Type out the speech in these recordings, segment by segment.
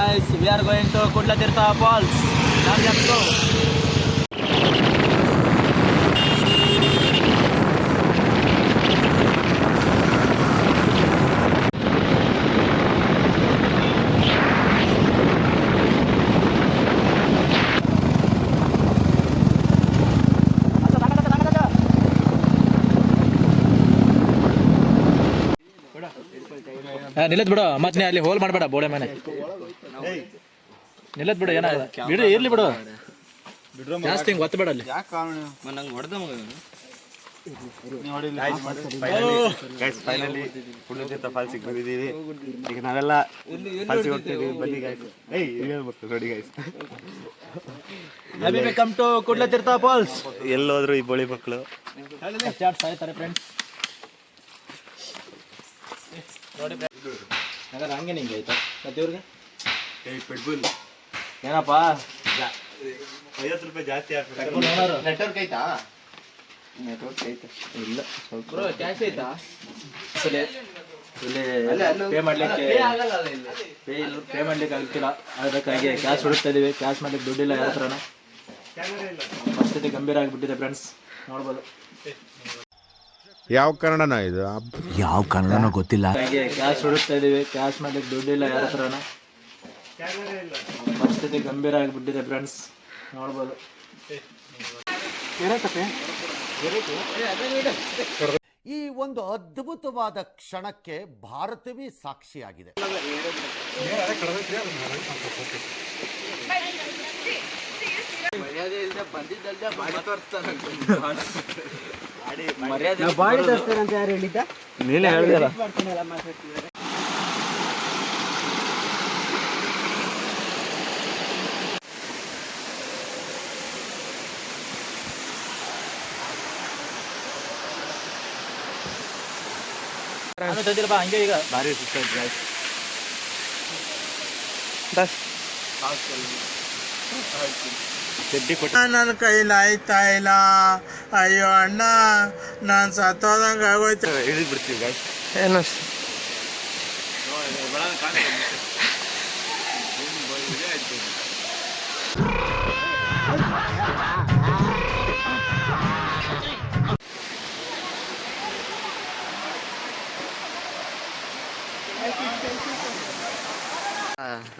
guys, we are going to Kudlatirtha Falls. Now let's go. ನಿಲ್ಲದ್ ಬಿಡು ಮತ್ತೆ ಅಲ್ಲಿ hole ಮಾಡಬೇಡ ಬೋಡೆ ಮನೆ ನಿಲ್ಲದ್ ಬಿಡು ಏನ ಬಿಡು ಇರ್ಲಿ ಬಿಡು ಜಾಸ್ತಿ ಹಿಂಗೆ ಒತ್ತಬೇಡ ಅಲ್ಲಿ ನಂಗೆ ಹೊಡೆದ ಮಗ ಫೈನಲಿ ಕುಡ್ಲತೀರ್ಥ ಫಾಲ್ಸಿಗೆ ಬಂದಿದ್ದೀವಿ. ಈಗ ನಾವೆಲ್ಲ ಫಾಲ್ಸಿಗೆ ಹೋಗ್ತೀವಿ. ಬನ್ನಿ ಗಾಯ್ಸ್. ಹೇಳ್ಬೇಕು ನೋಡಿ guys. Welcome to Kudlatheertha Falls. ಎಲ್ಲೋದ್ರು ಈ ಬೋಳಿ ಮಕ್ಕಳು ಸಾಯ್ತಾರೆ ಫ್ರೆಂಡ್ಸ್. ನೋಡಿ ಹಾಗಾದ್ರೆ ಹಂಗೆ ನಿಂಗೆ ಆಯ್ತಾ ಮತ್ತವ್ರಿಗೆ ಏನಪ್ಪ 50 ರೂಪಾಯಿ ಜಾಸ್ತಿ ನೆಟ್ವರ್ಕ್ ಐತಾ ಇಲ್ಲ ಸ್ವಲ್ಪ ಕ್ಯಾಶ್ ಐತಾ ಪೇ ಮಾಡ್ಲಿಕ್ಕೆ ಆಗ್ತಿಲ್ಲ. ಅದಕ್ಕಾಗಿ ಕ್ಯಾಶ್ ಹುಡುಕ್ತಾ ಇದೀವಿ. ಕ್ಯಾಶ್ ಮಾಡ್ಲಿಕ್ಕೆ ದುಡ್ಡಿಲ್ಲ ಯಾವ ಥರನ. ಪರಿಸ್ಥಿತಿ ಗಂಭೀರ ಆಗಿಬಿಟ್ಟಿದೆ ಫ್ರೆಂಡ್ಸ್, ನೋಡ್ಬೋದು. ಯಾವ ಕನ್ನಡನ ಇದು? ಯಾವ ಕನ್ನಡನೋ ಗೊತ್ತಿಲ್ಲ. ಹಾಗೆ ಕ್ಯಾಶ್ ಹುಡುಕ್ತಾ ಇದೀವಿ. ಕ್ಯಾಶ್ ಮಾಡ್ಲಿಕ್ಕೆ ದುಡ್ಡಿಲ್ಲ ಯಾವ ಥರನ. ಪರಿಸ್ಥಿತಿ ಗಂಭೀರ ಆಗಿಬಿಟ್ಟಿದೆ ಫ್ರೆಂಡ್ಸ್, ನೋಡ್ಬೋದು. ಈ ಒಂದು ಅದ್ಭುತವಾದ ಕ್ಷಣಕ್ಕೆ ಭಾರತವೇ ಸಾಕ್ಷಿಯಾಗಿದೆ. ನೀನೇ ಹೇಳಿದಲ್ಲ. ಹಂಗೆ ಈಗ ಭಾರಿ ನನ್ನ ಕೈಲಿ ಆಯ್ತಾ ಇಲ್ಲ. ಅಯ್ಯೋ ಅಣ್ಣ, ನಾನು ಸತ್ತೋದಂಗೆ ಆಗೋಯ್ತು. ಹಿಡಿದು ಬಿಡ್ತೀವಿ ಗಾಯ್ಸ್. ಏನು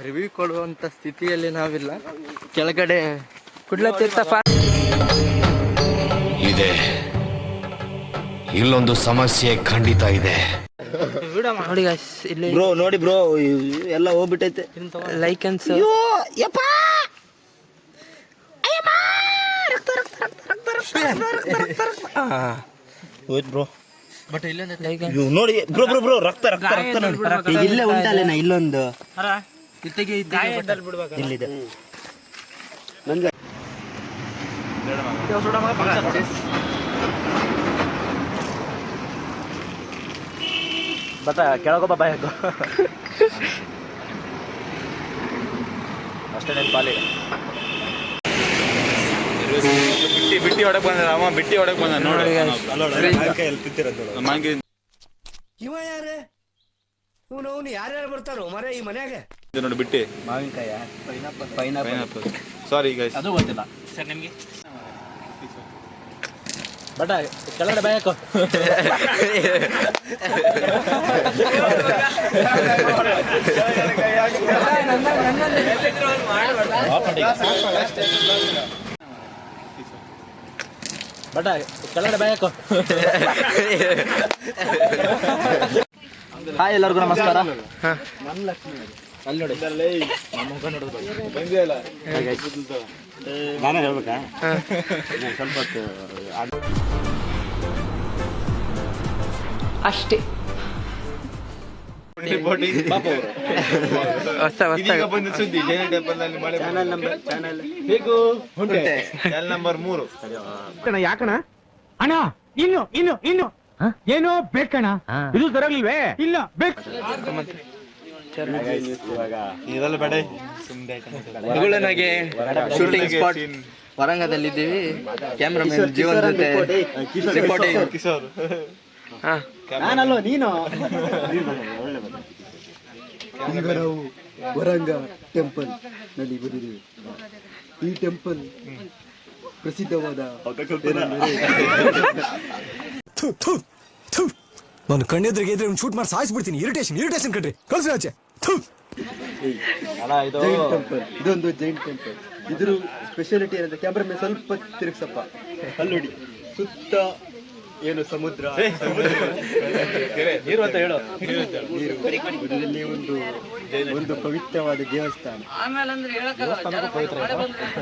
ರಿವ್ಯೂ ಕೊಡುವಂತ ಸ್ಥಿತಿಯಲ್ಲಿ ನಾವಿಲ್ಲ. ಕೆಳಗಡೆ ಕುಡ್ಲತೀರ್ಥ ಇದೆ, ಇಲ್ಲೊಂದು ಸಮಸ್ಯೆ ಖಂಡಿತ ಇದೆ. ನೋಡಿ guys, ಇಲ್ಲಿ ಬ್ರೋ ನೋಡಿ ಬ್ರೋ, ಎಲ್ಲ ಹೋಗ್ಬಿಟ್ಟೈತೆ. ಲೈಕನ್ಸ್ ಹೋಯ್ತು ಬ್ರೋ. ಬಟ್ ಇಲ್ಲೊಂದು ನೋಡಿ ಬ್ರೋ ಬ್ರೋ ಬ್ರೋ, ರಕ್ತ ರಕ್ತ ರಕ್ತ ನೋಡಿ. ಈಗ ಇಲ್ಲೇ ಉಂಟಲ್ಲೇನ ಇಲ್ಲೊಂದು ಇಲ್ಲಿದೆ. ಬತ್ತ ಕೆಳಗೊಬ್ಬ ಬಾಯ್ ಹಾಕು ಅಷ್ಟೇ ನೆನ್ ಪಾಲಿ. ಬಿಟ್ಟಿ ಹೊಡಕ್ ಬಂದ ಅವ, ಬಿಟ್ಟಿ ಹೊಡಕ್ ಬಂದ ನೋಡಿ. ಇವ ಯಾರೇ ಇವನು ಯಾರ್ಯಾರು ಬರ್ತಾರೋ ಮರ ಈ ಮನ್ಯಾಗ? ನೋಡಿ ಬಿಟ್ಟಿ ಮಾವಿನಕಾಯ ಪೈನಾಪಲ್ ಸಾರಿ ಗೈಸ್, ಅದು ಗೊತ್ತಿಲ್ಲ ಸರ್ ನಿಮಗೆ. ಬಟ ಕೆಳಗಡೆ ಬಾಯ್ ಹಾಕು. ಬಟ ಕೆಳಗಡೆ ಬಾಯ್ ಹಾಕು. ಹಾಯ್ ಎಲ್ಲರಿಗೂ ನಮಸ್ಕಾರ. ಅಲ್ಲಿ ನೋಡಿ ನಮ್ಮ ಮುಖ ನೋಡೋದು ನಾನೇ ಹೇಳ್ಬೇಕಾ? ಸ್ವಲ್ಪ ಅಷ್ಟೇ. ಬಂದ ಸುದ್ದಿ ಜೈನ ಟೆಂಪಲ್ ನಲ್ಲಿ ಮಳೆ. ಹೇಗೂ ಹುಂಟೆ ಚಾನಲ್ ನಂಬರ್ 3. ಯಾಕಣ ಅಣ್ಣ? ಇನ್ನು ಏನೋ ಬೇಕಣ್ಣ. ಇದು ತರಲಿಲ್ವೇ? ಇಲ್ಲ ಬೇಕು. ಇದೆಲ್ಲ ಬೇಡ. ಮಗಳನಾಗೆ ಶೂಟಿಂಗ್ ಸ್ಪಾಟ್ ವರಂಗದಲ್ಲಿದ್ದೀವಿ. ಕ್ಯಾಮ್ರಾಮನ್ ಜೀವನ್ ಜೊತೆ ರಿಪೋರ್ಟಿಂಗ್. ಕಿಶೋರ್ ನಾನಲ್ವ ನೀನು? ವರಂಗ ಟೆಂಪಲ್ ನಲ್ಲಿ ಬಂದಿದ್ದೀವಿ. ಈ ಟೆಂಪಲ್ ಪ್ರಸಿದ್ಧವಾದ ನಾನು ಕಣ್ಣೆದ್ರಿಗೆ ಇದ್ರೆ ಶೂಟ್ ಮಾಡಿ ಸಾಯಿಸ್ಬಿಡ್ತೀನಿ. ಇರಿಟೇಷನ್ ಕಣ್ರಿ, ಕಳ್ಸಿ ಆಚೆ. ಅಣ್ಣ ಇದು ಜೈನ್ ಟೆಂಪಲ್, ಇದೊಂದು ಜೈನ್ ಟೆಂಪಲ್. ಇದ್ರ ಸ್ಪೆಷಾಲಿಟಿ ಏನಂದ್ರೆ ಕ್ಯಾಮ್ರಾಮನ್ ಸ್ವಲ್ಪ ತಿರುಗಿಸಪ್ಪ, ಅಲ್ಲಿ ನೋಡಿ ಸುತ್ತ ಏನು ಸಮುದ್ರ, ನೀರು ಅಂತ ಹೇಳು. ಇದರಲ್ಲಿ ಒಂದು ಪವಿತ್ರವಾದ ದೇವಸ್ಥಾನ.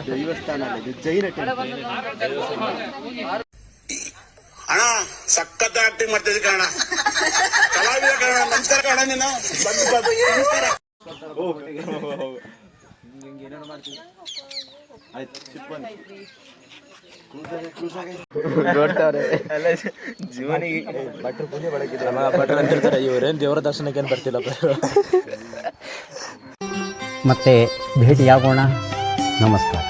ದೇವಸ್ಥಾನ ಅಲ್ಲ, ಇದು ಜೈನ ಟೆಂಪಲ್. ಅಣ್ಣ ಸಖತ್ ಆಕ್ಟಿಂಗ್ ಮಾಡ್ತಿದ್ದೆ ಕಣ, ಕಲಾವಿದ ಕಣ. ನಮಸ್ಕಾರ ಕಣ, ನೀನು ಭಟ್ರು ಅಂತಿರ್ತಾರೆ, ಇವ್ರೇನ್ ದೇವರ ದರ್ಶನಕ್ಕೆ ಏನ್ ಬರ್ತಿಲ್ಲ. ಮತ್ತೆ ಭೇಟಿಯಾಗೋಣ. ನಮಸ್ಕಾರ.